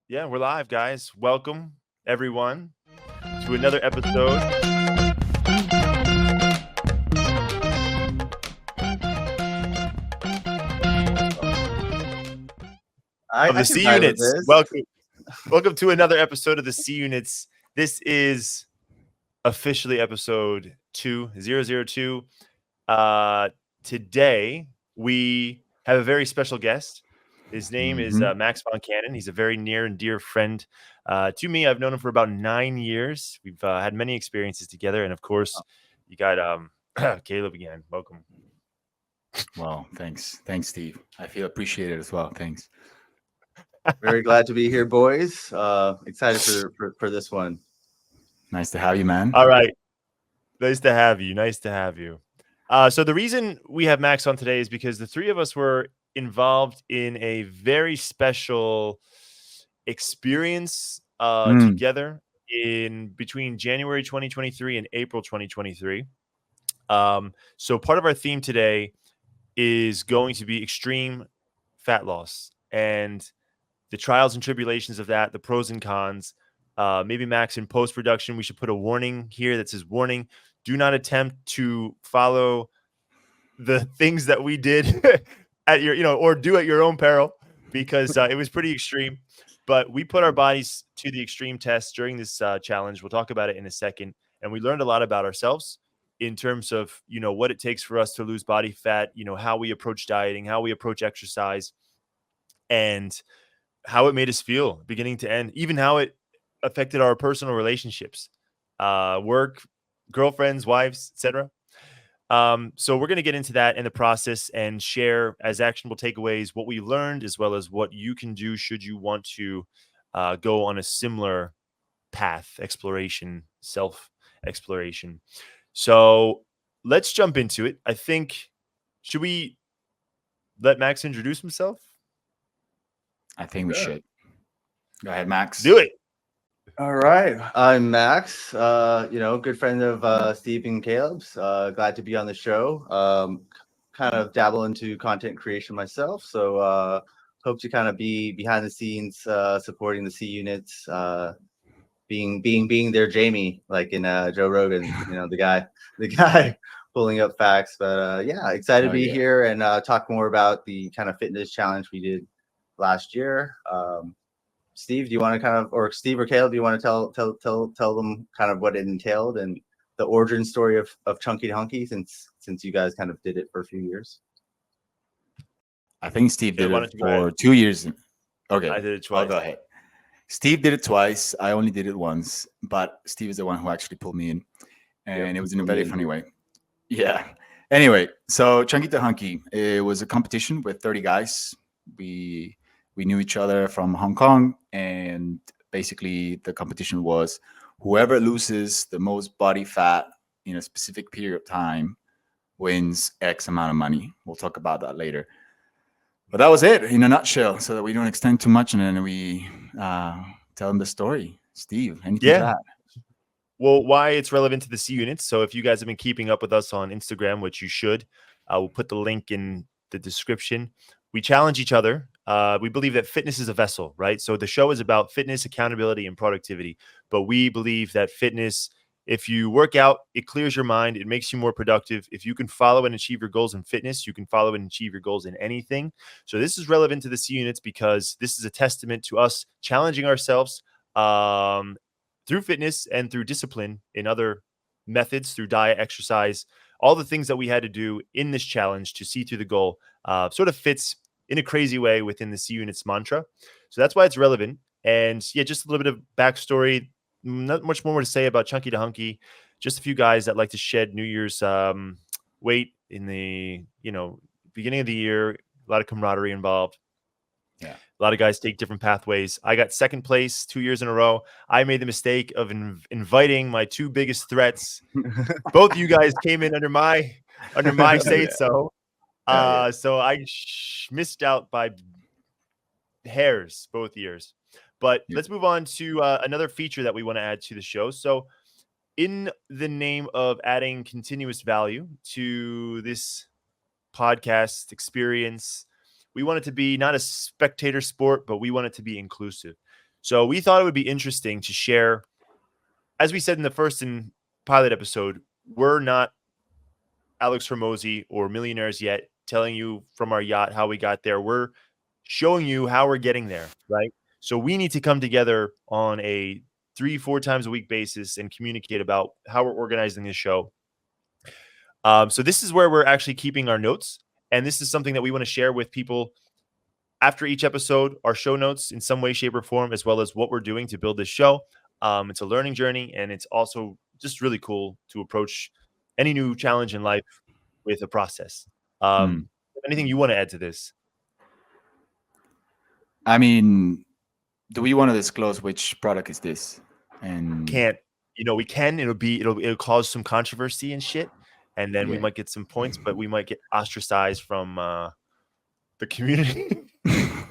Yeah, we're live, guys. Welcome, everyone, to another episode of I the can C vibe with Units. this. Welcome to another episode of the C Units. This is officially episode 2002. Uh, Today we have a very special guest. His name is Max von Kannon. He's a very near and dear friend to me. I've known him for about 9 years. We've had many experiences together, and of course, you got Kaleb again. Welcome. Well, thanks, Steve. I feel appreciated as well. Thanks. Very glad to be here, boys. Excited for this one. Nice to have you, man. All right. Nice to have you. Nice to have you. So the reason we have Max on today is because the three of us were involved in a very special experience together in between January 2023 and April 2023. So part of our theme today is going to be extreme fat loss and the trials and tribulations of that, the pros and cons. Maybe Max, in post-production, we should put a warning here that says, warning, do not attempt to follow the things that we did at your, or do at your own peril, because it was pretty extreme. But we put our bodies to the extreme test during this challenge. We'll talk about it in a second. And we learned a lot about ourselves in terms of, what it takes for us to lose body fat, how we approach dieting, how we approach exercise, and how it made us feel beginning to end, even how it affected our personal relationships, work, girlfriends, wives, etc. So we're going to get into that in the process and share as actionable takeaways what we learned, as well as what you can do should you want to go on a similar path, exploration, self-exploration. So let's jump into it. I think, should we let Max introduce himself? I think we should. Go ahead, Max. Do it. All right, I'm Max. Good friend of Steve and Caleb's. Glad to be on the show. Kind of dabble into content creation myself, so hope to kind of be behind the scenes, supporting the C units, being their Jamie, like in Joe Rogan. The guy pulling up facts. But yeah, excited to be here and talk more about the kind of fitness challenge we did last year. Steve, do you want to kind of, or Steve or Caleb, do you want to tell them kind of what it entailed and the origin story of Chunky to Hunky, since you guys kind of did it for a few years? I think Steve did it for 2 years. Okay, I did it twice. I'll go ahead. Steve did it twice. I only did it once, but Steve is the one who actually pulled me in, and it was in a very funny way. Yeah. Anyway, so Chunky to Hunky, it was a competition with 30 guys. We knew each other from Hong Kong, and basically the competition was whoever loses the most body fat in a specific period of time wins X amount of money. We'll talk about that later. But that was it in a nutshell, so that we don't extend too much, and then we tell them the story. Steve, anything to add? Well, why it's relevant to the C units. So if you guys have been keeping up with us on Instagram, which you should, we'll put the link in the description. We challenge each other. We believe that fitness is a vessel, right? So the show is about fitness, accountability, and productivity. But we believe that fitness, if you work out, it clears your mind. It makes you more productive. If you can follow and achieve your goals in fitness, you can follow and achieve your goals in anything. So this is relevant to the C units because this is a testament to us challenging ourselves through fitness and through discipline in other methods, through diet, exercise, all the things that we had to do in this challenge to see through the goal sort of fits in a crazy way within the C units mantra. So that's why it's relevant. And yeah, just a little bit of backstory. Not much more to say about Chunky to Hunky. Just a few guys that like to shed New Year's weight in the beginning of the year. A lot of camaraderie involved. Yeah, a lot of guys take different pathways. I got second place 2 years in a row. I made the mistake of inviting my two biggest threats. Both of you guys came in under my say so. So I missed out by hairs both years. But let's move on to another feature that we want to add to the show. So in the name of adding continuous value to this podcast experience, we want it to be not a spectator sport, but we want it to be inclusive. So we thought it would be interesting to share, as we said in the first and pilot episode, we're not Alex Hormozy or millionaires yet, telling you from our yacht how we got there. We're showing you how we're getting there, right? So we need to come together on a 3-4 times a week basis and communicate about how we're organizing this show. So this is where we're actually keeping our notes, and this is something that we want to share with people after each episode, our show notes in some way, shape, or form, as well as what we're doing to build this show. It's a learning journey, and it's also just really cool to approach any new challenge in life with a process. Anything you want to add to this? I mean, do we want to disclose which product is this? And Can't, we can. It'll cause some controversy and shit, and then we might get some points, but we might get ostracized from the community.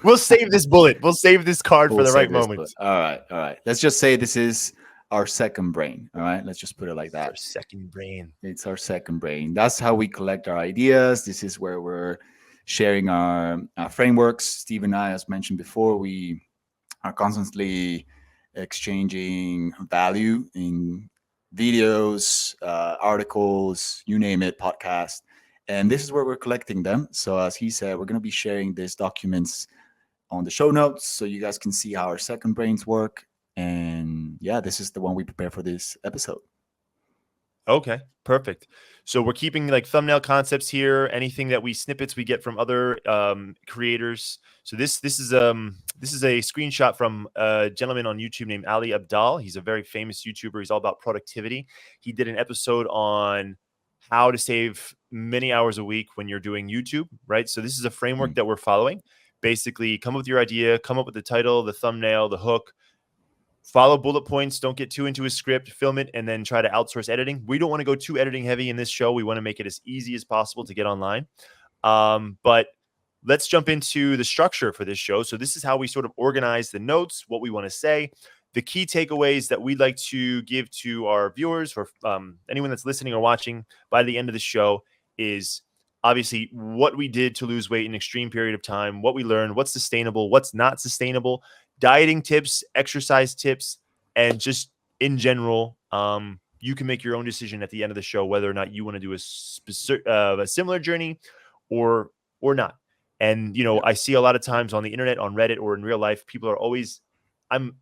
We'll save this bullet. We'll save this card for the right moment. All right. Let's just say this is our second brain. All right. Let's just put it like that. Our second brain. It's our second brain. That's how we collect our ideas. This is where we're sharing our frameworks. Steve and I, as mentioned before, we are constantly exchanging value in videos, articles, you name it, podcasts. And this is where we're collecting them. So as he said, we're going to be sharing these documents on the show notes so you guys can see how our second brains work. And yeah, this is the one we prepare for this episode. Okay, perfect. So we're keeping like thumbnail concepts here, anything that snippets we get from other creators. So this is a screenshot from a gentleman on YouTube named Ali Abdal. He's a very famous YouTuber. He's all about productivity. He did an episode on how to save many hours a week when you're doing YouTube, right? So this is a framework that we're following. Basically, come up with your idea, come up with the title, the thumbnail, the hook, follow bullet points, don't get too into a script, film it, and then try to outsource editing. We don't want to go too editing heavy in this show. We want to make it as easy as possible to get online. But let's jump into the structure for this show. So this is how we sort of organize the notes, what we want to say, the key takeaways that we'd like to give to our viewers or anyone that's listening or watching by the end of the show is obviously what we did to lose weight in an extreme period of time, what we learned, what's sustainable, what's not sustainable, dieting tips, exercise tips, and just in general, you can make your own decision at the end of the show whether or not you want to do a similar journey or not. And, I see a lot of times on the internet, on Reddit, or in real life, people are always, I'm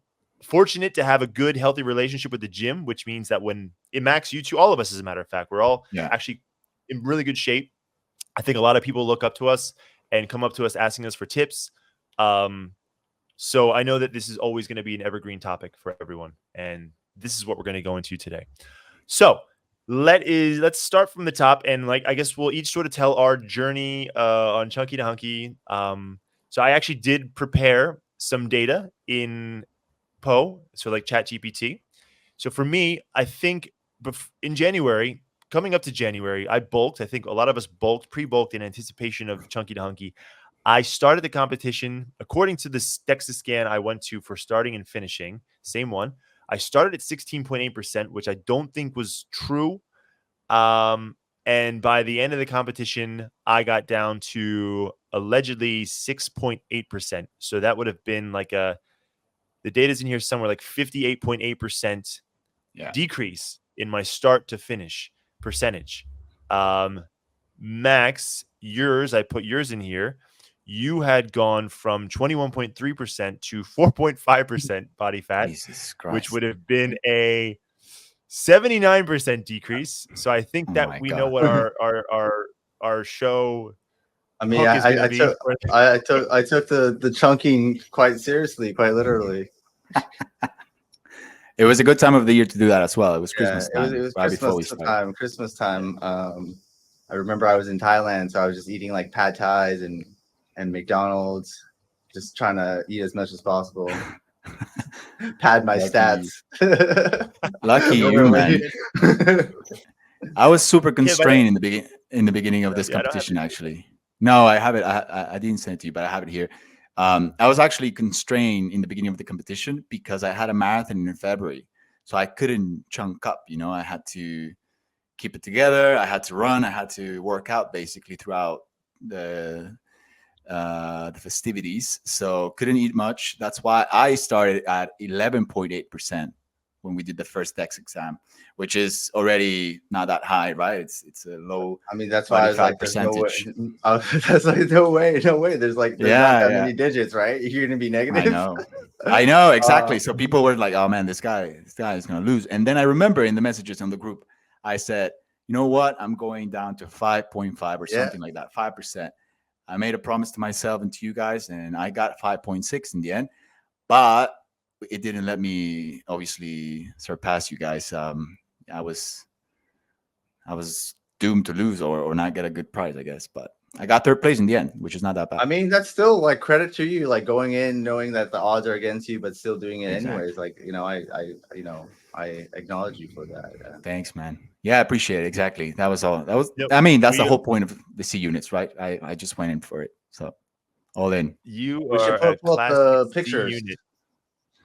fortunate to have a good, healthy relationship with the gym, which means that when it Max, you two, all of us, as a matter of fact, we're all actually in really good shape. I think a lot of people look up to us and come up to us asking us for tips. So I know that this is always going to be an evergreen topic for everyone. And this is what we're going to go into today. So let's start from the top. And I guess we'll each sort of tell our journey on Chunky to Hunky. So I actually did prepare some data in Poe, so like ChatGPT. So for me, I think in January, coming up to January, I bulked. I think a lot of us pre-bulked in anticipation of Chunky to Hunky. I started the competition according to the DEXA scan I went to for starting and finishing, same one. I started at 16.8%, which I don't think was true. And by the end of the competition, I got down to allegedly 6.8%. So that would have been the data's in here somewhere, like 58.8% decrease in my start to finish percentage. Max, I put yours in here. You had gone from 21.3% to 4.5% body fat, which would have been a 79% decrease. So I think that we know what our show. I mean, I took the chunking quite seriously, quite literally. It was a good time of the year to do that as well. It was Christmas time. It was Christmas time. I remember I was in Thailand, so I was just eating like pad thais and McDonald's, just trying to eat as much as possible. Pad my stats. Lucky you, man. I was super constrained in the beginning of this competition. Actually, no, I have it. I didn't send it to you, but I have it here. I was actually constrained in the beginning of the competition because I had a marathon in February, so I couldn't chunk up. I had to keep it together. I had to run. I had to work out basically throughout the the festivities, so couldn't eat much. That's why I started at 11.8% when we did the first dex exam, which is already not that high, right? It's a low. I mean, that's why I was like, there's no way. percentage. That's like no way. There's not that many digits, right? You're gonna be negative. I know exactly. So people were like, "Oh man, this guy is gonna lose." And then I remember in the messages on the group, I said, "You know what? I'm going down to 5.5 or something like that, 5%." I made a promise to myself and to you guys, and I got 5.6 in the end, but it didn't let me obviously surpass you guys. I was doomed to lose or not get a good prize, I guess. But I got third place in the end, which is not that bad. I mean, that's still like credit to you, like going in knowing that the odds are against you, but still doing it anyways. Like, I acknowledge you for that. Yeah. Thanks, man. Yeah, I appreciate it. Exactly. That was all. I mean, that's the whole point of the C units, right? I just went in for it. So all in. We should pull up the pictures.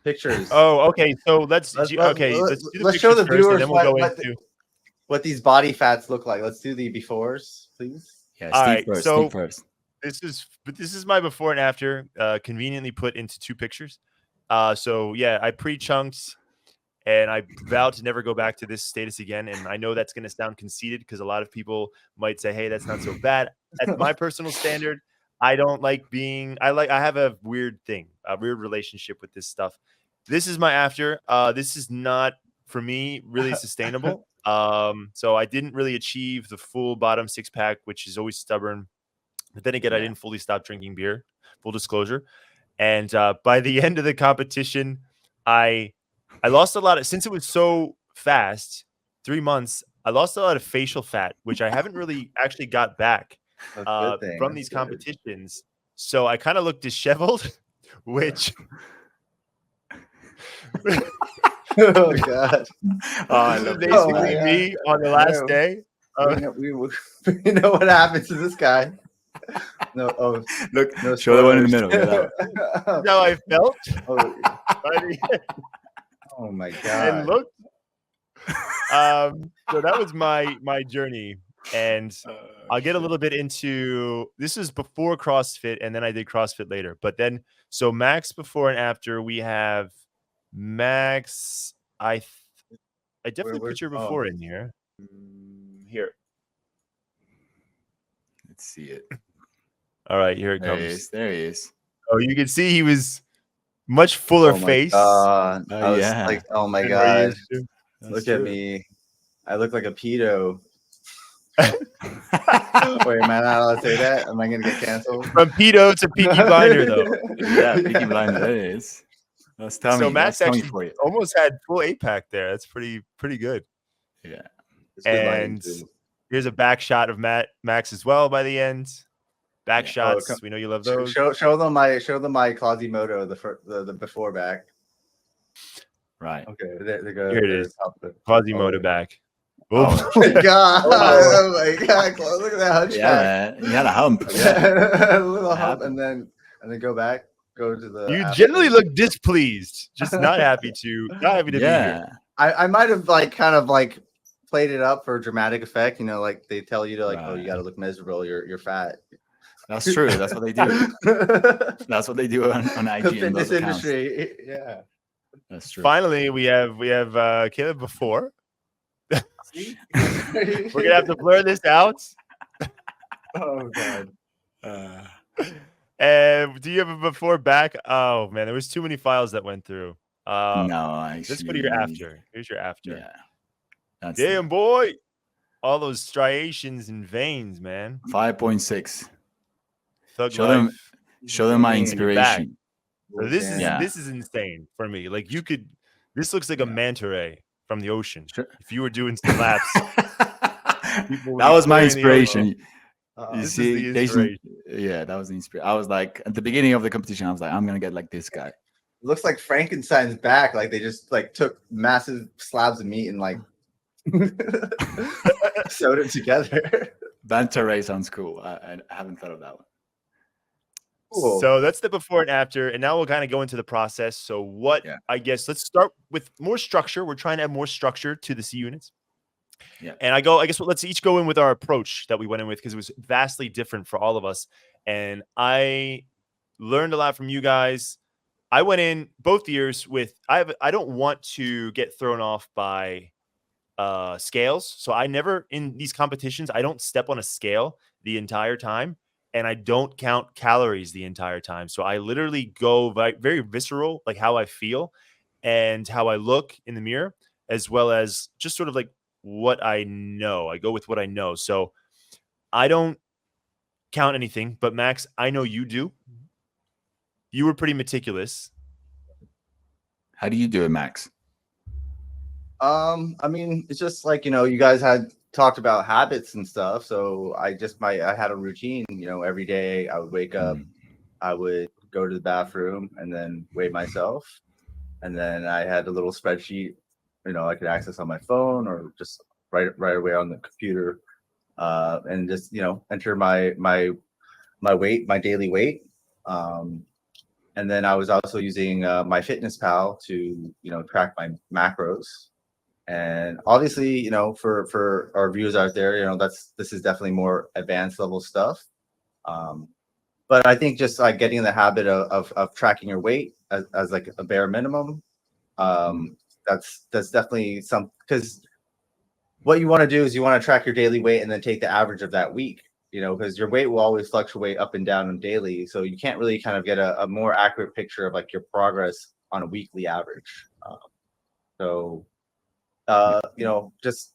Pictures. Oh, okay. So let's do let's show the viewers and then we'll go into what these body fats look like. Let's do the befores, please. Yeah, Steve first. This is my before and after, conveniently put into 2 pictures. So yeah, I pre-chunked, and I vowed to never go back to this status again. And I know that's going to sound conceited because a lot of people might say, "Hey, that's not so bad." At my personal standard, I don't like being. I have a weird relationship with this stuff. This is my after. This is not for me really sustainable. So I didn't really achieve the full bottom 6-pack, which is always stubborn. But then again, I didn't fully stop drinking beer, full disclosure. And by the end of the competition, I lost a lot since it was so fast, 3 months, I lost a lot of facial fat, which I haven't really actually got back from these competitions. So I kind of look disheveled, which... Oh god! Basically me on the last day. You know what happens to this guy? No, look, show the one in the middle. That's how I felt. Oh my god! And look, so that was my journey, and I'll get a little bit into this. Is before CrossFit, and then I did CrossFit later. But then, so Max before and after, we have Max. I definitely put your before in here. Here. Let's see it. All right, here it comes. There he is. Oh, you can see he was much fuller face. I was like, oh my god. Look at me. I look like a pedo. Wait, am I not allowed to say that? Am I gonna get canceled? From pedo to Peaky Blinder, though. Yeah, Peaky Blinder, that is. So Max actually almost had full 8-pack there. That's pretty good. Yeah. And here's a back shot of Max as well by the end. Back shots. We know you love those. Show them my Quasimodo, the before back. Right. Okay. There go. Here it is. Quasimodo back. Oh my god! Oh my god! Look at that hunchback. Yeah, you had a hump. Yeah. A little hump, and then go back. Go to the. You generally look displeased, just not happy to be here. I might have kind of played it up for dramatic effect. Like they tell you to oh, you got to look miserable. You're fat. That's true. That's what they do. That's what they do on IG. The fitness industry. Yeah. That's true. Finally, we have Kaleb before. We're gonna have to blur this out. Oh god. And do you have a before back? Oh man, there was too many files that went through. No, actually. Let's go to your after. Here's your after. Yeah. Damn boy, all those striations and veins, man. 5.6. Thug show life. Show them my inspiration. So this is insane for me. Like this looks like a manta ray from the ocean. Sure. If you were doing some laps, that was my inspiration. You see, that was the inspiration. I was like, at the beginning of the competition, I was like, I'm gonna get like this guy. It looks like Frankenstein's back. Like they just took massive slabs of meat and sewed it together. Manta ray sounds cool. I haven't thought of that one. Cool. So that's the before and after, and now we'll kind of go into the process. So I guess let's start with more structure. We're trying to add more structure to the C units. Yeah. And let's each go in with our approach that we went in with because it was vastly different for all of us. and I learned a lot from you guys. I went in both years with I don't want to get thrown off by scales. So I never in these competitions, I don't step on a scale the entire time, and I don't count calories the entire time. So I literally go very visceral, like how I feel and how I look in the mirror, as well as just sort of like what I know. I go with what I know. So I don't count anything, but Max, I know you do. You were pretty meticulous. How do you do it, Max? I mean, it's just like, you guys had talked about habits and stuff. So I had a routine, every day I would wake up, I would go to the bathroom and then weigh myself. And then I had a little spreadsheet, I could access on my phone or just right away on the computer, and just, enter my weight, my daily weight. And then I was also using my Fitness Pal to, track my macros. And obviously, for our viewers out there, this is definitely more advanced level stuff. But I think just like getting in the habit of tracking your weight as like a bare minimum, that's definitely because what you want to do is you want to track your daily weight and then take the average of that week, because your weight will always fluctuate up and down on daily. So you can't really kind of get a more accurate picture of like your progress on a weekly average. Just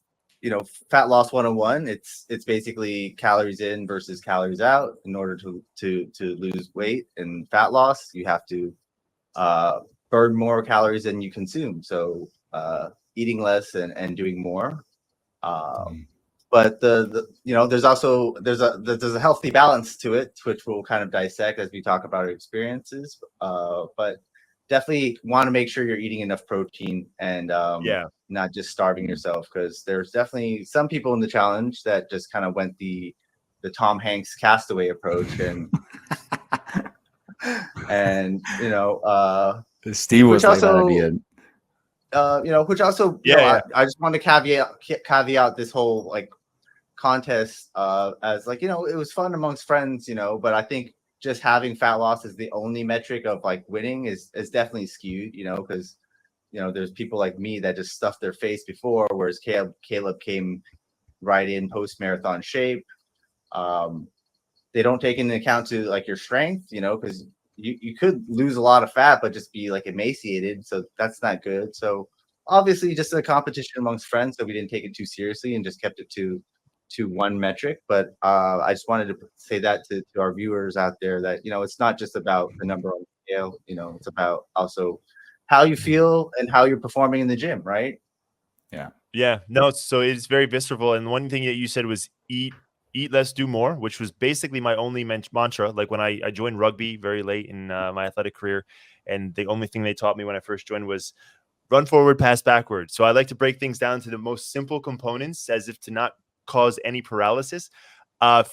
fat loss 101. It's basically calories in versus calories out. In order to lose weight and fat loss, you have to burn more calories than you consume. So eating less and doing more. But there's also there's a healthy balance to it, which we'll kind of dissect as we talk about our experiences. But definitely want to make sure you're eating enough protein and not just starving yourself, because there's definitely some people in the challenge that just kind of went the Tom Hanks Castaway approach and Steve was like that at the end. I just want to caveat this whole like contest as like, it was fun amongst friends, but I think just having fat loss as the only metric of like winning is definitely skewed, because there's people like me that just stuffed their face before, whereas Kaleb came right in post marathon shape. They don't take into account to like your strength, because you could lose a lot of fat but just be like emaciated, so that's not good. So obviously just a competition amongst friends, so we didn't take it too seriously and just kept it to one metric. But I just wanted to say that to our viewers out there that it's not just about the number on the scale, it's about also how you feel and how you're performing in the gym, right? No, so it's very visceral. And one thing that you said was eat less, do more, which was basically my only mantra. Like when I joined rugby very late in my athletic career, and the only thing they taught me when I first joined was run forward, pass backward. So I like to break things down to the most simple components as if to not cause any paralysis.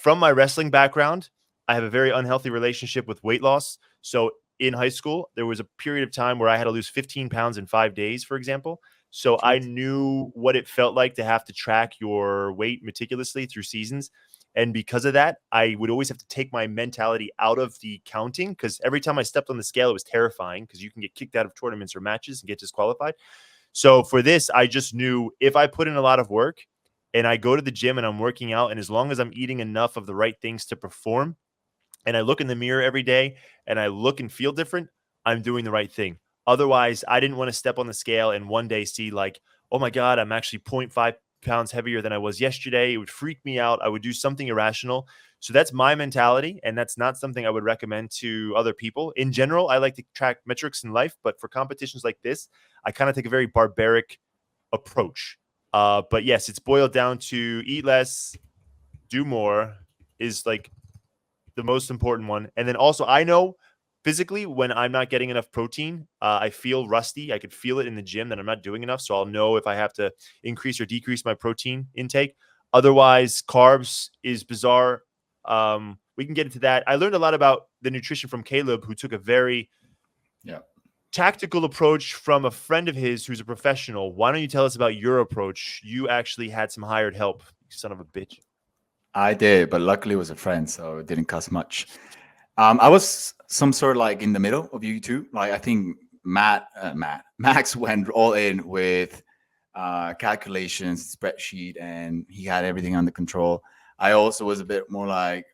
From my wrestling background, I have a very unhealthy relationship with weight loss. So in high school, there was a period of time where I had to lose 15 pounds in 5 days, for example. So I knew what it felt like to have to track your weight meticulously through seasons. And because of that, I would always have to take my mentality out of the counting, because every time I stepped on the scale, it was terrifying because you can get kicked out of tournaments or matches and get disqualified. So for this, I just knew if I put in a lot of work and I go to the gym and I'm working out, and as long as I'm eating enough of the right things to perform, and I look in the mirror every day and I look and feel different, I'm doing the right thing. Otherwise, I didn't want to step on the scale and one day see like, oh my God, I'm actually 0.5 pounds heavier than I was yesterday. It would freak me out. I would do something irrational. So that's my mentality, and that's not something I would recommend to other people. In general, I like to track metrics in life, but for competitions like this, I kind of take a very barbaric approach. But yes, it's boiled down to eat less, do more is like the most important one. And then also, I know physically when I'm not getting enough protein, I feel rusty. I could feel it in the gym that I'm not doing enough. So I'll know if I have to increase or decrease my protein intake. Otherwise, carbs is bizarre. We can get into that. I learned a lot about the nutrition from Kaleb, who took a very tactical approach from a friend of his who's a professional. Why don't you tell us about your approach? You actually had some hired help, you son of a bitch. I did, but luckily it was a friend, so it didn't cost much. I was some sort of like in the middle of you two. Like I think Max went all in with calculations, spreadsheet, and he had everything under control. I also was a bit more like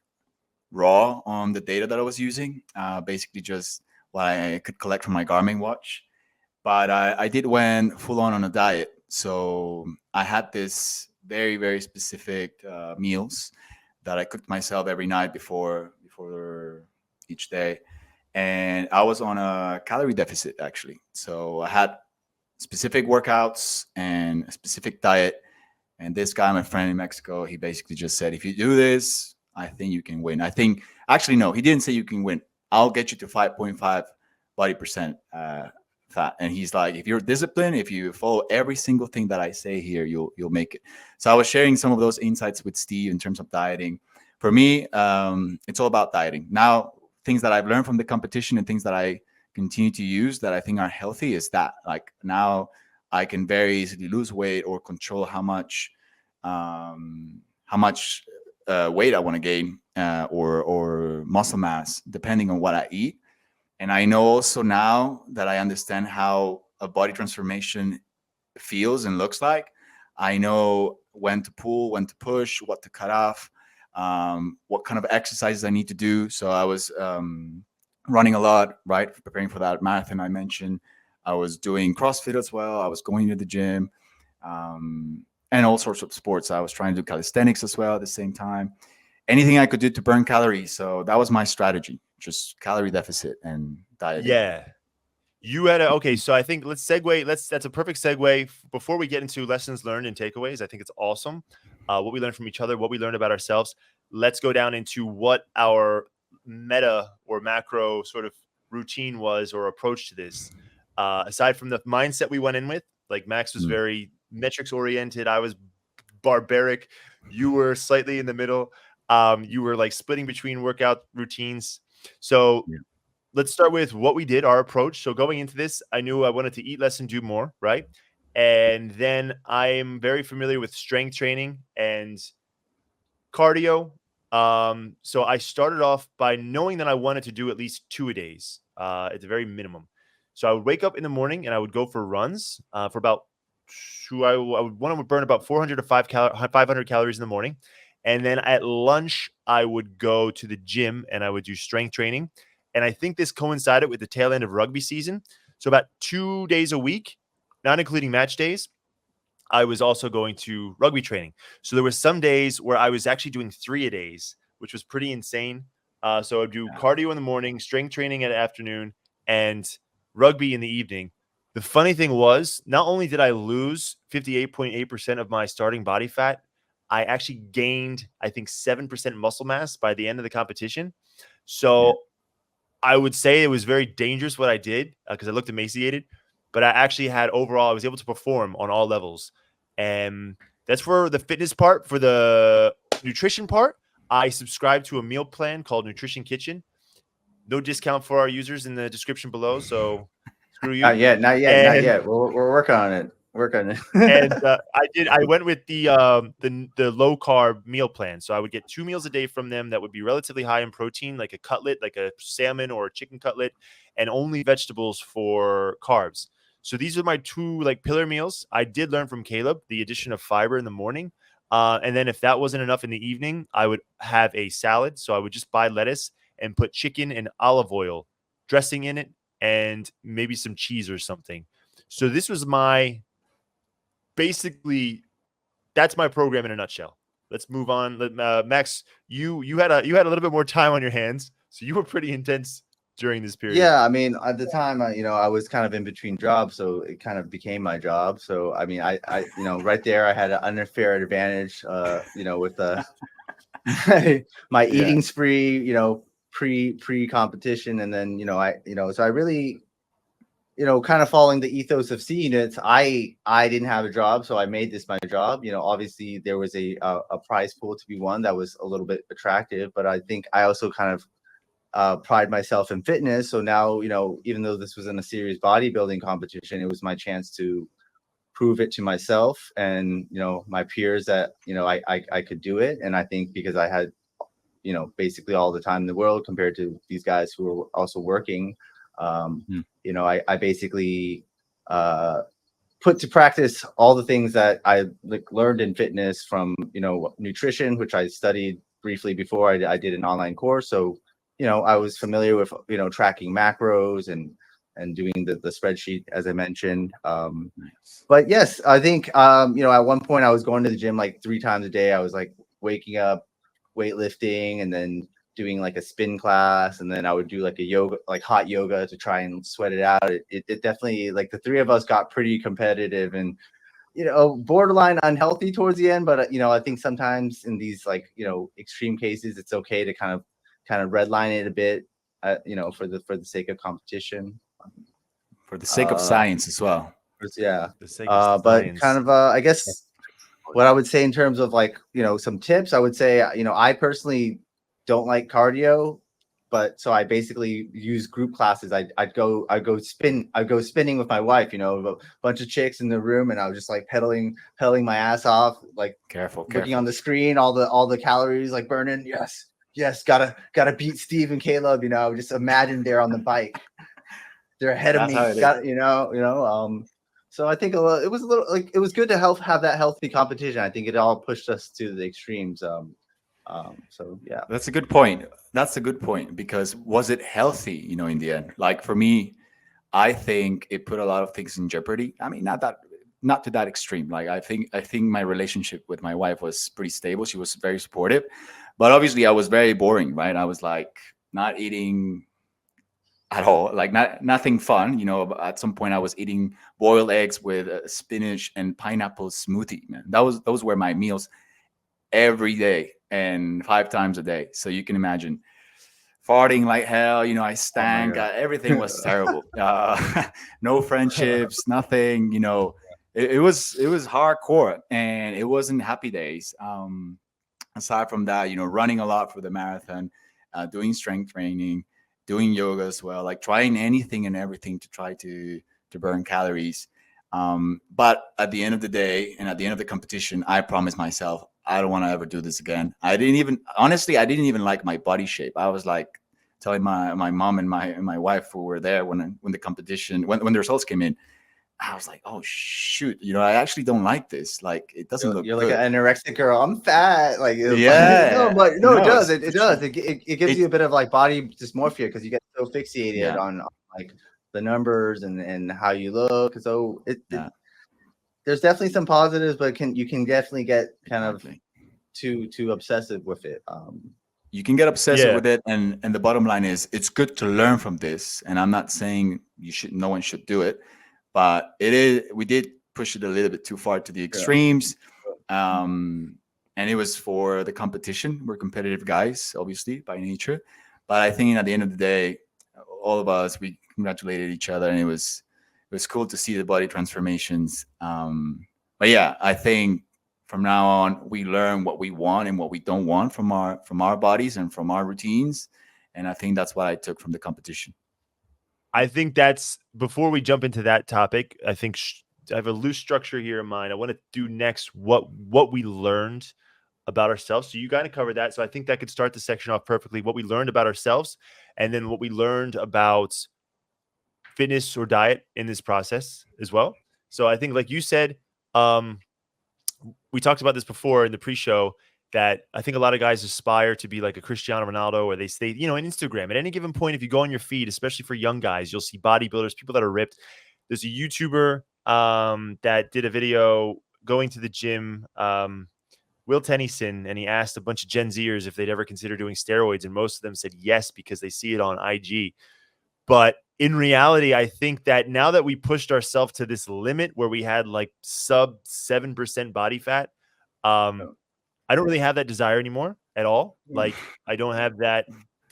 raw on the data that I was using, basically just what I could collect from my Garmin watch. But I did went full on a diet. So I had this very specific meals that I cooked myself every night before each day, and I was on a calorie deficit actually. So I had specific workouts and a specific diet. And this guy, my friend in Mexico, he basically just said, if you do this, I think you can win. I think actually no, he didn't say you can win. I'll get you to 5.5 body percent fat. And he's like, if you're disciplined, if you follow every single thing that I say here, you'll make it. So I was sharing some of those insights with Steve in terms of dieting. For me, it's all about dieting. Now, things that I've learned from the competition and things that I continue to use that I think are healthy is that like now I can very easily lose weight or control how much weight I want to gain or muscle mass depending on what I eat. And I know also now that I understand how a body transformation feels and looks like. I know when to pull, when to push, what to cut off, what kind of exercises I need to do. So I was running a lot, right? Preparing for that marathon I mentioned. I was doing CrossFit as well. I was going to the gym and all sorts of sports. I was trying to do calisthenics as well at the same time. Anything I could do to burn calories. So that was my strategy, just calorie deficit and dieting. Yeah. You had okay, so I think let's segue. That's a perfect segue before we get into lessons learned and takeaways. I think it's awesome what we learned from each other, what we learned about ourselves. Let's go down into what our meta or macro sort of routine was or approach to this. Aside from the mindset we went in with, like Max was very metrics oriented. I was barbaric. You were slightly in the middle. You were like splitting between workout routines. So let's start with what we did, our approach. So going into this, I knew I wanted to eat less and do more, right? And then I'm very familiar with strength training and cardio. So I started off by knowing that I wanted to do at least 2 a-days at the very minimum. So I would wake up in the morning and I would go for runs for about I would want to burn about 400 to 500 calories in the morning. And then at lunch, I would go to the gym and I would do strength training. And I think this coincided with the tail end of rugby season. So about 2 days a week, not including match days, I was also going to rugby training. So there were some days where I was actually doing 3 a-days, which was pretty insane. So I'd do cardio in the morning, strength training at afternoon, and rugby in the evening. The funny thing was, not only did I lose 58.8% of my starting body fat, I actually gained, I think, 7% muscle mass by the end of the competition. So I would say it was very dangerous what I did because I looked emaciated, but I actually had overall, I was able to perform on all levels. And that's for the fitness part. For the nutrition part, I subscribe to a meal plan called Nutrition Kitchen. No discount for our users in the description below. So screw you. Not yet. Not yet. We're working on it. And I went with the low carb meal plan. So I would get 2 meals a day from them that would be relatively high in protein, like a cutlet, like a salmon or a chicken cutlet, and only vegetables for carbs. So these are my 2 like pillar meals. I did learn from Kaleb the addition of fiber in the morning. And then if that wasn't enough in the evening, I would have a salad. So I would just buy lettuce and put chicken and olive oil dressing in it and maybe some cheese or something. So this was basically, that's my program in a nutshell. Let's move on. Max, you had a little bit more time on your hands, so you were pretty intense during this period. Yeah, I mean, at the time, I was kind of in between jobs, so it kind of became my job. So I mean, I right there, I had an unfair advantage, with my eating spree, pre competition, and then so I really. Kind of following the ethos of C units, I didn't have a job, so I made this my job. Obviously there was a prize pool to be won that was a little bit attractive, but I think I also kind of pride myself in fitness. So now, even though this was in a serious bodybuilding competition, it was my chance to prove it to myself and my peers that I could do it. And I think because I had basically all the time in the world compared to these guys who are also working. I basically put to practice all the things that I learned in fitness from, nutrition, which I studied briefly before I did an online course. So, I was familiar with, tracking macros and doing the spreadsheet, as I mentioned. But yes, I think, at one point I was going to the gym like 3 times a day. I was like waking up, weightlifting, and then doing like a spin class, and then I would do like a yoga, like hot yoga, to try and sweat it out. It definitely, like, the 3 of us got pretty competitive and borderline unhealthy towards the end. But I think sometimes in these, like, extreme cases, it's okay to kind of redline it a bit, for the sake of competition, for the sake of science as well. Yeah. The sake of But science. kind of I guess what I would say in terms of, like, some tips, I would say, I personally don't like cardio, but so I basically use group classes. I'd go spinning with my wife, a bunch of chicks in the room, and I was just like pedaling my ass off, like looking on the screen, all the calories like burning. Yes, gotta beat Steve and Caleb. I would just imagine they're on the bike, they're ahead of me. So I think it was a little, like, it was good to have that healthy competition. I think it all pushed us to the extremes. So yeah, that's a good point. Because was it healthy? In the end, like for me, I think it put a lot of things in jeopardy. I mean, not to that extreme. Like I think my relationship with my wife was pretty stable. She was very supportive, but obviously I was very boring, right? I was like not eating at all, like nothing fun. At some point I was eating boiled eggs with spinach and pineapple smoothie. Man, those were my meals every day and 5 times a day. So you can imagine, farting like hell. I stank. Everything was terrible. No friendships, nothing. It was hardcore, and it wasn't happy days. Aside from that, running a lot for the marathon, doing strength training, doing yoga as well, like trying anything and everything to try to burn calories. But at the end of the day, and at the end of the competition, I promised myself, I don't want to ever do this again. I didn't even like my body shape. I was like telling my mom and my wife, who were there when the competition, when the results came in, I was like, oh shoot, I actually don't like this. Like, it doesn't look you're good. like an anorexic girl. I'm fat. Like, yeah. It does. It does. It gives you a bit of like body dysmorphia, because you get so fixated on like the numbers and how you look. So there's definitely some positives, but you can definitely get kind of too obsessive with it. You can get obsessive with it, and the bottom line is, it's good to learn from this. And I'm not saying no one should do it, but we did push it a little bit too far to the extremes. And it was for the competition. We're competitive guys, obviously, by nature. But I think at the end of the day, all of us, we congratulated each other, and it was cool to see the body transformations. But yeah, I think from now on, we learn what we want and what we don't want from our bodies and from our routines. And I think that's what I took from the competition. I think that's, before we jump into that topic, I think I have a loose structure here in mind. I want to do next what we learned about ourselves. So you kind of covered that. So I think that could start the section off perfectly. What we learned about ourselves, and then what we learned about fitness or diet in this process as well. So I think, like you said, we talked about this before in the pre-show, that I think a lot of guys aspire to be like a Cristiano Ronaldo, or they stay, in Instagram. At any given point, if you go on your feed, especially for young guys, you'll see bodybuilders, people that are ripped. There's a YouTuber that did a video going to the gym, Will Tennyson, and he asked a bunch of Gen Zers if they'd ever consider doing steroids, and most of them said yes, because they see it on IG. But in reality, I think that now that we pushed ourselves to this limit where we had like sub 7% body fat, I don't really have that desire anymore at all. Like, I don't have that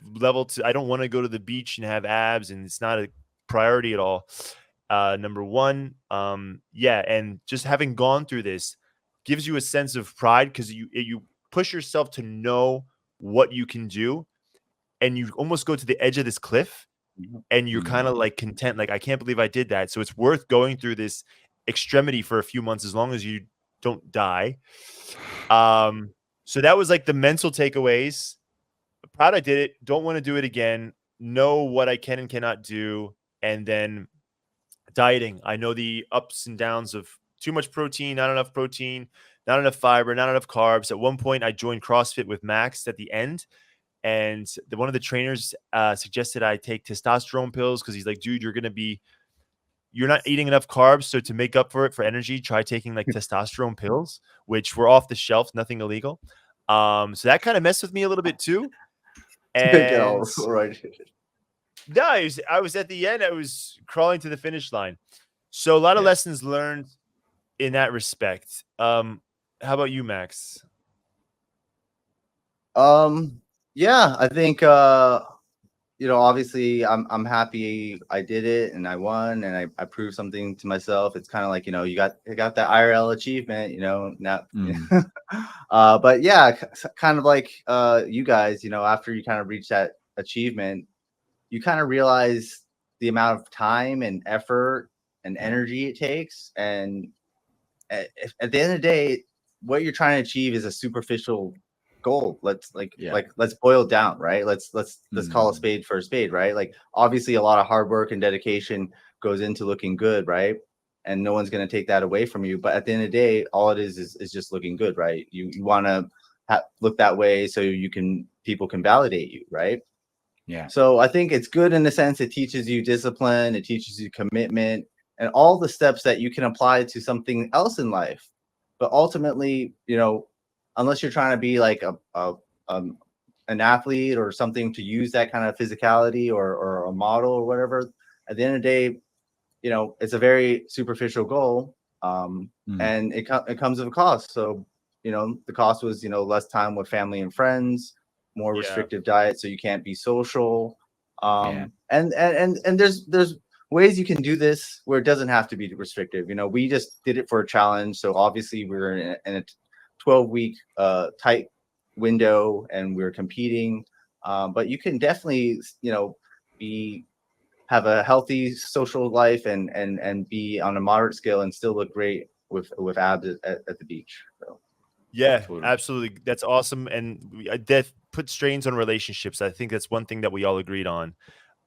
level I don't want to go to the beach and have abs, and it's not a priority at all. Number one, and just having gone through this gives you a sense of pride, because you push yourself to know what you can do, and you almost go to the edge of this cliff, and you're kind of like content, like, I can't believe I did that. So it's worth going through this extremity for a few months, as long as you don't die. So that was like the mental takeaways. proud I did it. Don't want to do it again. Know what I can and cannot do. And then dieting. I know the ups and downs of too much protein, not enough protein, not enough fiber, not enough carbs. At one point, I joined CrossFit with Max at the end. And one of the trainers suggested I take testosterone pills because he's like, dude, you're not eating enough carbs. So to make up for it for energy, try taking like testosterone pills, which were off the shelf, nothing illegal. So that kind of messed with me a little bit too. Get all And right. no, I was at the end. I was crawling to the finish line. So a lot of lessons learned in that respect. How about you, Max? Yeah, I think obviously I'm happy I did it and I won and I proved something to myself. It's kind of like, you got that IRL achievement, now. But yeah, kind of like you guys, after you kind of reach that achievement, you kind of realize the amount of time and effort and energy it takes. And at the end of the day, what you're trying to achieve is a superficial goal. Let's let's boil it down, right? Let's call a spade for a spade, right? Like obviously a lot of hard work and dedication goes into looking good, right? And no one's going to take that away from you. But at the end of the day, all it is just looking good, right? You want to look that way so people can validate you, right? Yeah. So I think it's good in the sense it teaches you discipline, it teaches you commitment, and all the steps that you can apply to something else in life. But ultimately, unless you're trying to be like an athlete or something to use that kind of physicality or a model or whatever, at the end of the day, it's a very superficial goal, and it comes at a cost. So, the cost was, less time with family and friends, more restrictive diet, so you can't be social. And there's ways you can do this where it doesn't have to be restrictive. We just did it for a challenge, so obviously we were in a 12-week tight window and we were competing. But you can definitely, have a healthy social life and be on a moderate scale and still look great with abs at the beach. So. Yeah, absolutely. That's awesome. And that put strains on relationships. I think that's one thing that we all agreed on.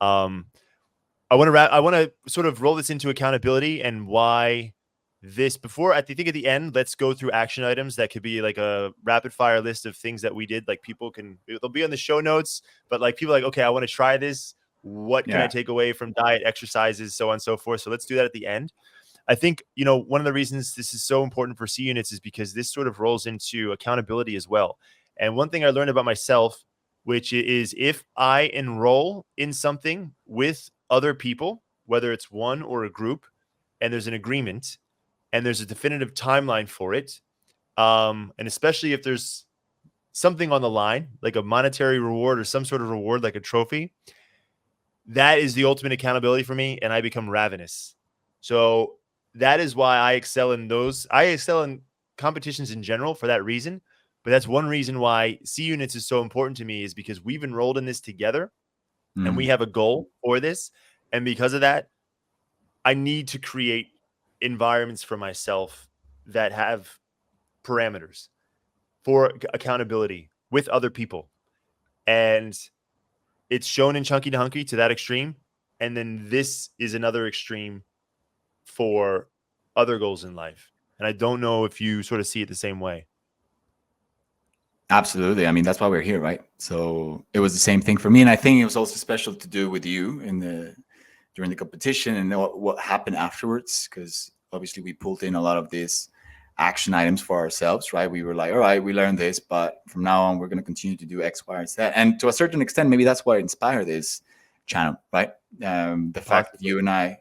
I want to sort of roll this into accountability and why this before I think at the end, let's go through action items that could be like a rapid fire list of things that we did. Like they'll be on the show notes, but like people are like, okay, I want to try this. What can I take away from diet, exercises, so on and so forth. So let's do that at the end. I think, one of the reasons this is so important for C units is because this sort of rolls into accountability as well. And one thing I learned about myself, which is if I enroll in something with other people, whether it's one or a group, and there's an agreement and there's a definitive timeline for it, and especially if there's something on the line, like a monetary reward or some sort of reward, like a trophy, that is the ultimate accountability for me, and I become ravenous. So that is why I excel in those. I excel in competitions in general for that reason. But that's one reason why C units is so important to me, is because we've enrolled in this together and we have a goal for this. And because of that, I need to create environments for myself that have parameters for accountability with other people. And it's shown in Chunky to Hunky to that extreme. And then this is another extreme for other goals in life. And I don't know if you sort of see it the same way. Absolutely. I mean, that's why we're here, right? So it was the same thing for me. And I think it was also special to do with you during the competition and what happened afterwards, because obviously we pulled in a lot of these action items for ourselves, right? We were like, all right, we learned this, but from now on, we're going to continue to do X, Y, and Z. And to a certain extent, maybe that's what inspired this channel, right? The fact that you and I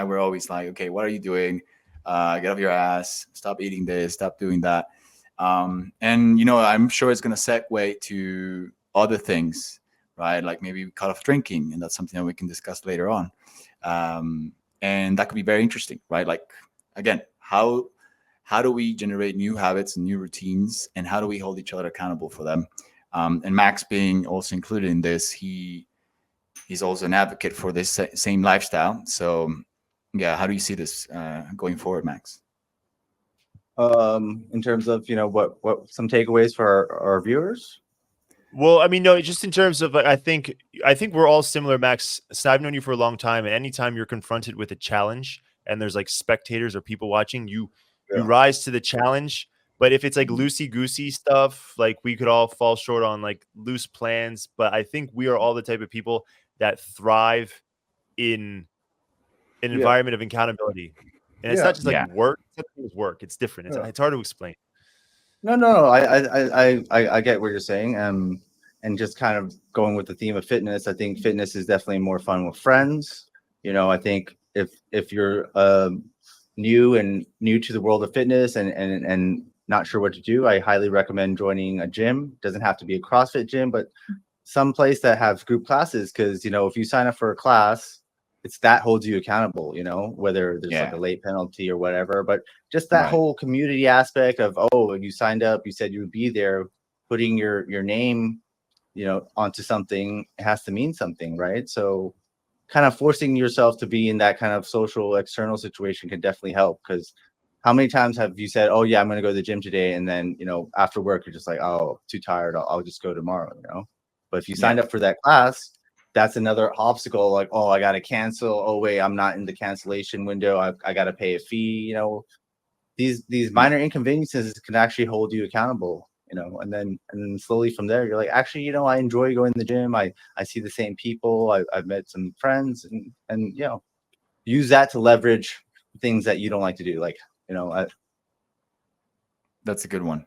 were always like, okay, what are you doing? Get off your ass, stop eating this, stop doing that. And, I'm sure it's going to segue to other things, right? Like maybe we cut off drinking, and that's something that we can discuss later on. And that could be very interesting, right? Like, again, how do we generate new habits and new routines, and how do we hold each other accountable for them? And Max being also included in this, he's also an advocate for this same lifestyle. So, yeah, how do you see this going forward, Max? In terms of what some takeaways for our viewers? Well, I mean, no, just in terms of, I think we're all similar, Max. So I've known you for a long time, and anytime you're confronted with a challenge and there's like spectators or people watching, you Yeah. rise to the challenge. But if it's like Mhm. loosey goosey stuff, like we could all fall short on like loose plans. But I think we are all the type of people that thrive in an Yeah. environment of accountability, and it's Yeah. not just like Yeah. work. It's not just work. It's different. Yeah. It's hard to explain. No. I get what you're saying. And just kind of going with the theme of fitness, I think fitness is definitely more fun with friends. I think if you're new to the world of fitness and not sure what to do, I highly recommend joining a gym. Doesn't have to be a CrossFit gym, but some place that has group classes, because if you sign up for a class, it's that holds you accountable, whether there's like Yeah. a late penalty or whatever. But just that Right. whole community aspect of, oh, you signed up, you said you would be there, putting your name onto something, it has to mean something, right? So kind of forcing yourself to be in that kind of social external situation can definitely help. Because how many times have you said, oh yeah, I'm going to go to the gym today, and then after work you're just like, oh, too tired, I'll just go tomorrow. But if you Yeah. signed up for that class, that's another obstacle, like, oh, I got to cancel, oh wait, I'm not in the cancellation window, I got to pay a fee. These minor inconveniences can actually hold you accountable. And then slowly from there, you're like, actually, I enjoy going to the gym. I see the same people. I've met some friends, and use that to leverage things that you don't like to do. Like, That's a good one.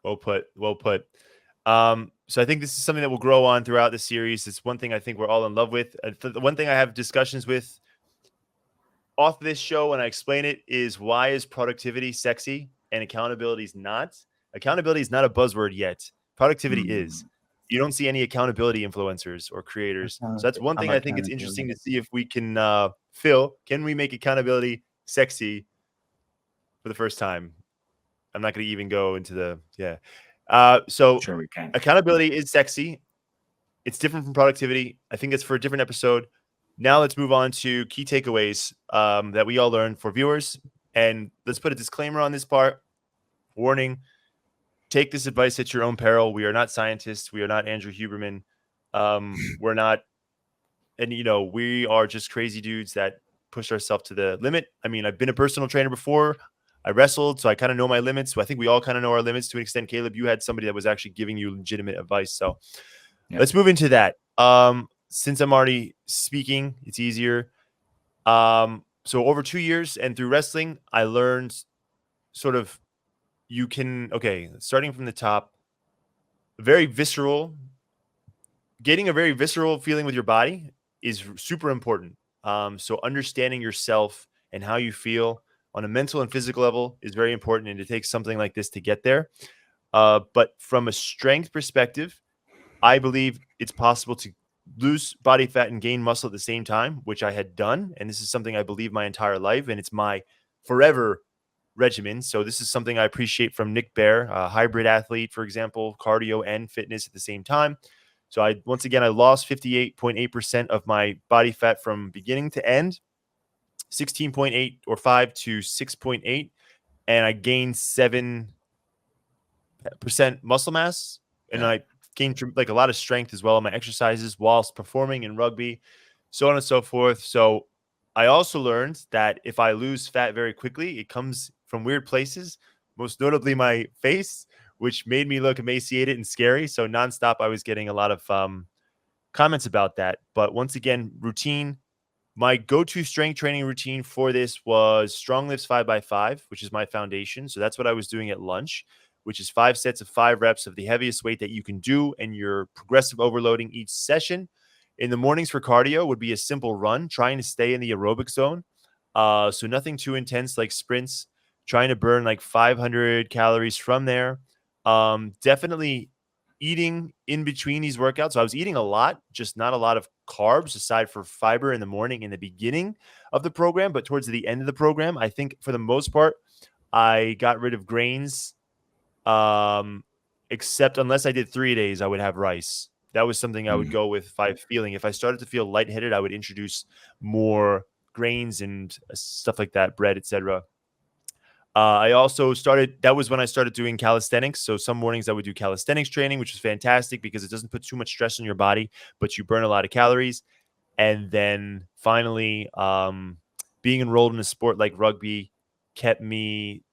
Well put. Well put. So I think this is something that will grow on throughout the series. It's one thing I think we're all in love with. The one thing I have discussions with off this show when I explain it is, why is productivity sexy and accountability is not? Accountability is not a buzzword yet. Productivity is. You don't see any accountability influencers or creators. So that's one thing I think it's interesting to see if we can, Phil, can we make accountability sexy for the first time? I'm not going to even go into so Sure, we can. accountability is sexy. It's different from productivity. I think it's for a different episode. Now let's move on to key takeaways that we all learned for viewers. And let's put a disclaimer on this part. Warning, take this advice at your own peril. We are not scientists. We are not Andrew Huberman. We're not, and we are just crazy dudes that push ourselves to the limit. I mean, I've been a personal trainer before. I wrestled, so I kind of know my limits. So I think we all kind of know our limits to an extent. Caleb, you had somebody that was actually giving you legitimate advice. So let's move into that. Since I'm already speaking, it's easier. So over 2 years and through wrestling, I learned sort of starting from the top, getting a very visceral feeling with your body is super important. So understanding yourself and how you feel on a mental and physical level is very important, and it takes something like this to get there. But from a strength perspective, I believe it's possible to lose body fat and gain muscle at the same time, which I had done. And this is something I believe my entire life, and it's my forever regimen. So this is something I appreciate from Nick Bear, a hybrid athlete, for example, cardio and fitness at the same time. So I lost 58.8% of my body fat from beginning to end, 16.8 or 5 to 6.8. And I gained 7% muscle mass. And I gained like a lot of strength as well in my exercises whilst performing in rugby, so on and so forth. So I also learned that if I lose fat very quickly, it comes from weird places, most notably my face, which made me look emaciated and scary. So nonstop, I was getting a lot of comments about that. But once again, routine. My go-to strength training routine for this was strong lifts 5x5, which is my foundation. So that's what I was doing at lunch, which is 5 sets of 5 reps of the heaviest weight that you can do, and you're progressive overloading each session. In the mornings for cardio would be a simple run, trying to stay in the aerobic zone. So nothing too intense like sprints, trying to burn like 500 calories from there. Definitely eating in between these workouts. So I was eating a lot, just not a lot of carbs aside for fiber in the morning in the beginning of the program. But towards the end of the program, I think for the most part, I got rid of grains, except unless I did 3 days, I would have rice. That was something I would go with if I started to feel lightheaded, I would introduce more grains and stuff like that, bread, etc. I also that was when I started doing calisthenics. So some mornings I would do calisthenics training, which is fantastic because it doesn't put too much stress on your body, but you burn a lot of calories. And then finally, being enrolled in a sport like rugby kept me,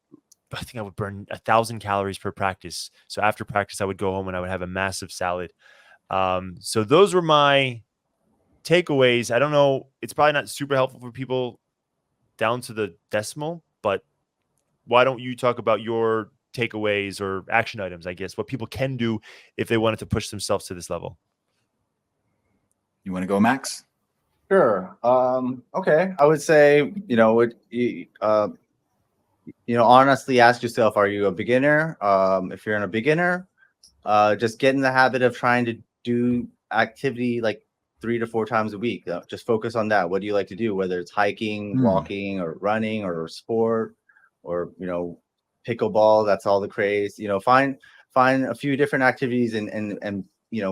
I think I would burn 1,000 calories per practice. So after practice, I would go home and I would have a massive salad. So those were my takeaways. I don't know. It's probably not super helpful for people down to the decimal, but why don't you talk about your takeaways or action items, I guess, what people can do if they wanted to push themselves to this level? You want to go, Max? Sure. Okay. I would say, honestly ask yourself, are you a beginner? If you're a beginner, just get in the habit of trying to do activity like 3 to 4 times a week. Just focus on that. What do you like to do? Whether it's hiking, walking, or running, or sport, or pickleball. That's all the craze. Find a few different activities and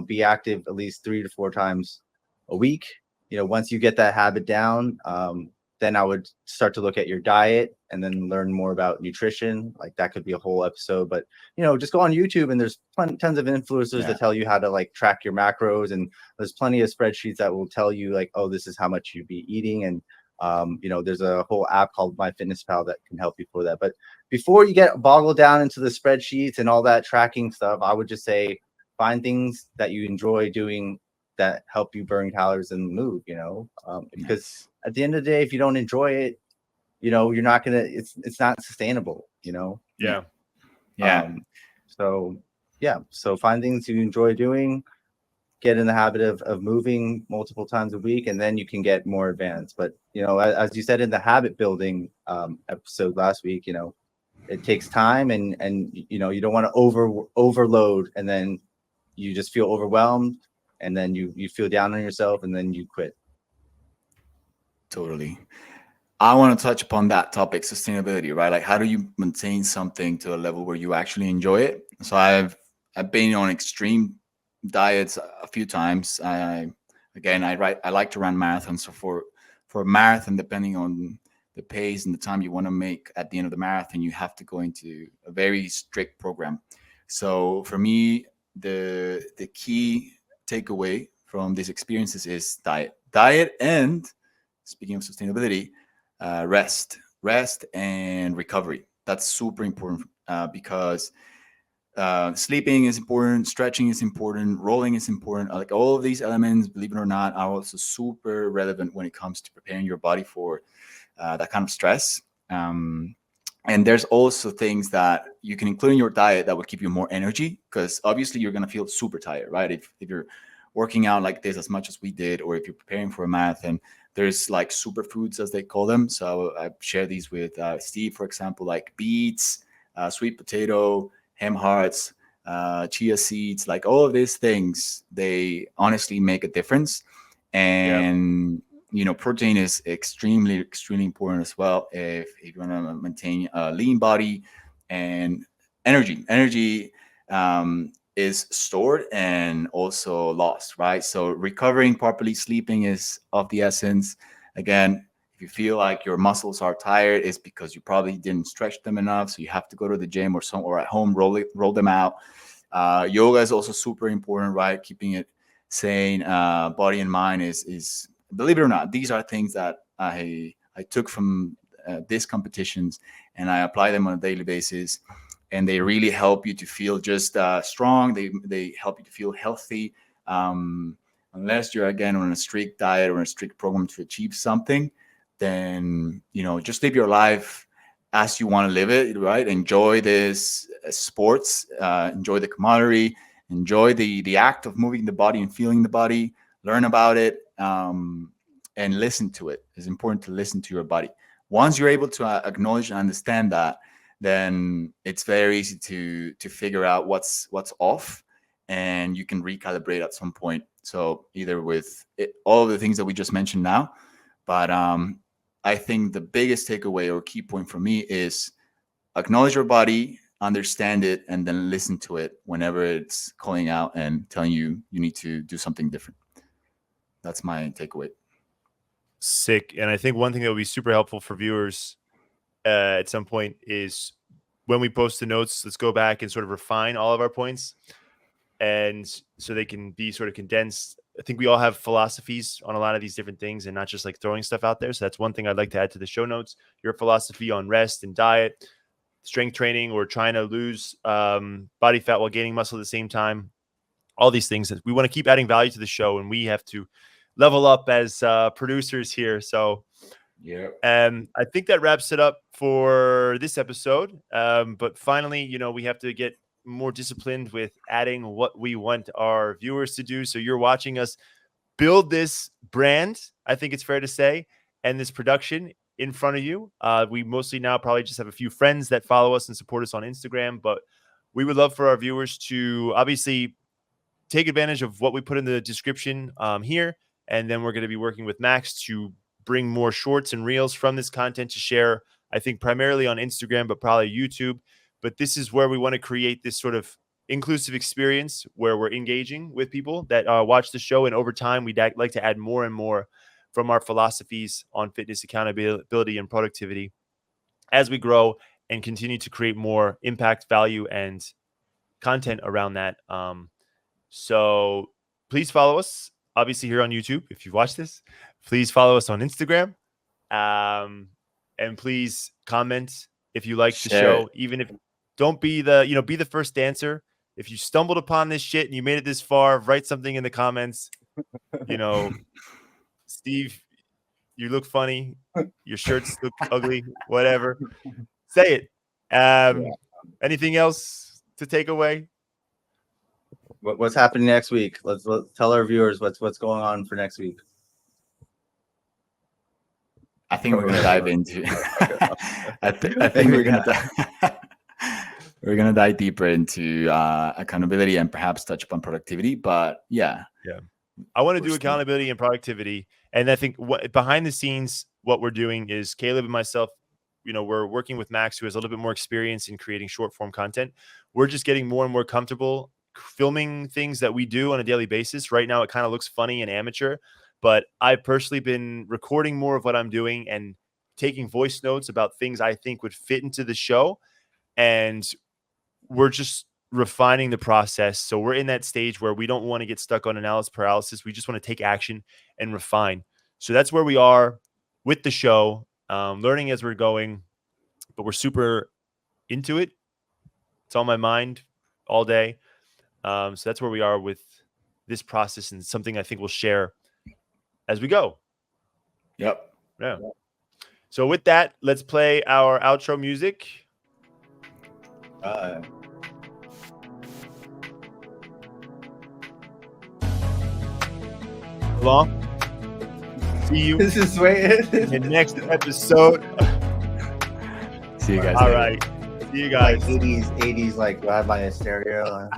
be active at least 3 to 4 times a week. Once you get that habit down, then I would start to look at your diet and then learn more about nutrition. Like that could be a whole episode, but just go on YouTube and there's tons of influencers that tell you how to like track your macros, and there's plenty of spreadsheets that will tell you like, oh, this is how much you'd be eating. And there's a whole app called MyFitnessPal that can help you for that. But before you get boggled down into the spreadsheets and all that tracking stuff, I would just say find things that you enjoy doing that help you burn calories and move, because at the end of the day, if you don't enjoy it, you're not gonna, it's not sustainable, Yeah. So find things you enjoy doing, get in the habit of moving multiple times a week, and then you can get more advanced. But as you said in the habit building episode last week, it takes time, and you don't want to overload, and then you just feel overwhelmed, and then you feel down on yourself, and then you quit. Totally. I want to touch upon that topic, sustainability, right? Like, how do you maintain something to a level where you actually enjoy it? So I've been on extreme diets a few times. I like to run marathons. So for a marathon, depending on the pace and the time you want to make at the end of the marathon, you have to go into a very strict program. So for me, the key takeaway from these experiences is diet, and speaking of sustainability, rest and recovery. That's super important because sleeping is important, stretching is important, rolling is important. Like all of these elements, believe it or not, are also super relevant when it comes to preparing your body for that kind of stress. And there's also things that you can include in your diet that will keep you more energy, because obviously you're going to feel super tired, right? If you're working out like this as much as we did, or if you're preparing for a marathon, there's like superfoods, as they call them. So I share these with Steve, for example, like beets, sweet potato, hem hearts, chia seeds, like all of these things, they honestly make a difference. And protein is extremely important as well if you want to maintain a lean body. And energy is stored and also lost, right? So recovering properly, sleeping is of the essence. Again, if you feel like your muscles are tired, it's because you probably didn't stretch them enough. So you have to go to the gym or at home, roll them out. Yoga is also super important, right? Keeping it sane, body and mind is, believe it or not, these are things that I took from these competitions, and I apply them on a daily basis. And they really help you to feel just strong. They help you to feel healthy. Unless you're, again, on a strict diet or a strict program to achieve something, then, just live your life as you want to live it, right? Enjoy this sports, enjoy the camaraderie, enjoy the act of moving the body and feeling the body, learn about it, and listen to it. It's important to listen to your body. Once you're able to acknowledge and understand that, then it's very easy to figure out what's off, and you can recalibrate at some point. So either with all of the things that we just mentioned now, but I think the biggest takeaway or key point for me is acknowledge your body, understand it, and then listen to it whenever it's calling out and telling you need to do something different. That's my takeaway. Sick. And I think one thing that would be super helpful for viewers at some point is when we post the notes, let's go back and sort of refine all of our points, and so they can be sort of condensed. I think we all have philosophies on a lot of these different things and not just like throwing stuff out there. So that's one thing I'd like to add to the show notes. Your philosophy on rest and diet, strength training, or trying to lose body fat while gaining muscle at the same time. All these things that we want to keep adding value to the show, and we have to level up as producers here. So yeah, I think that wraps it up for this episode. But finally, you know, we have to get more disciplined with adding what we want our viewers to do. So you're watching us build this brand, I think it's fair to say, and this production in front of you. We mostly now probably just have a few friends that follow us and support us on Instagram, but we would love for our viewers to obviously take advantage of what we put in the description here. And then we're going to be working with Max to bring more shorts and reels from this content to share, I think primarily on Instagram, but probably YouTube. But this is where we want to create this sort of inclusive experience where we're engaging with people that watch the show. And over time, we'd like to add more and more from our philosophies on fitness, accountability, and productivity as we grow and continue to create more impact, value, and content around that. So please follow us, obviously, here on YouTube. If you've watched this, please follow us on Instagram. And please comment if you like the show, even if don't be the, be the first answer. If you stumbled upon this shit and you made it this far, write something in the comments. Steve, you look funny. Your shirts look ugly, whatever. Say it. Anything else to take away? What's happening next week? Let's tell our viewers what's going on for next week. I think we're going to dive into. I think we're going to dive deeper into accountability and perhaps touch upon productivity. But yeah, I want to do accountability and productivity, and I think behind the scenes, what we're doing is Kaleb and myself. We're working with Max, who has a little bit more experience in creating short form content. We're just getting more and more comfortable filming things that we do on a daily basis. Right now, it kind of looks funny and amateur. But I've personally been recording more of what I'm doing and taking voice notes about things I think would fit into the show. And we're just refining the process. So we're in that stage where we don't want to get stuck on analysis paralysis. We just want to take action and refine. So that's where we are with the show, learning as we're going, but we're super into it. It's on my mind all day. So that's where we are with this process, and something I think we'll share as we go. Yep. Yeah. So with that, let's play our outro music. Long. See you This is waiting. in the next episode. See you guys. All later. right. See you guys. Like 80s, like I have my stereo.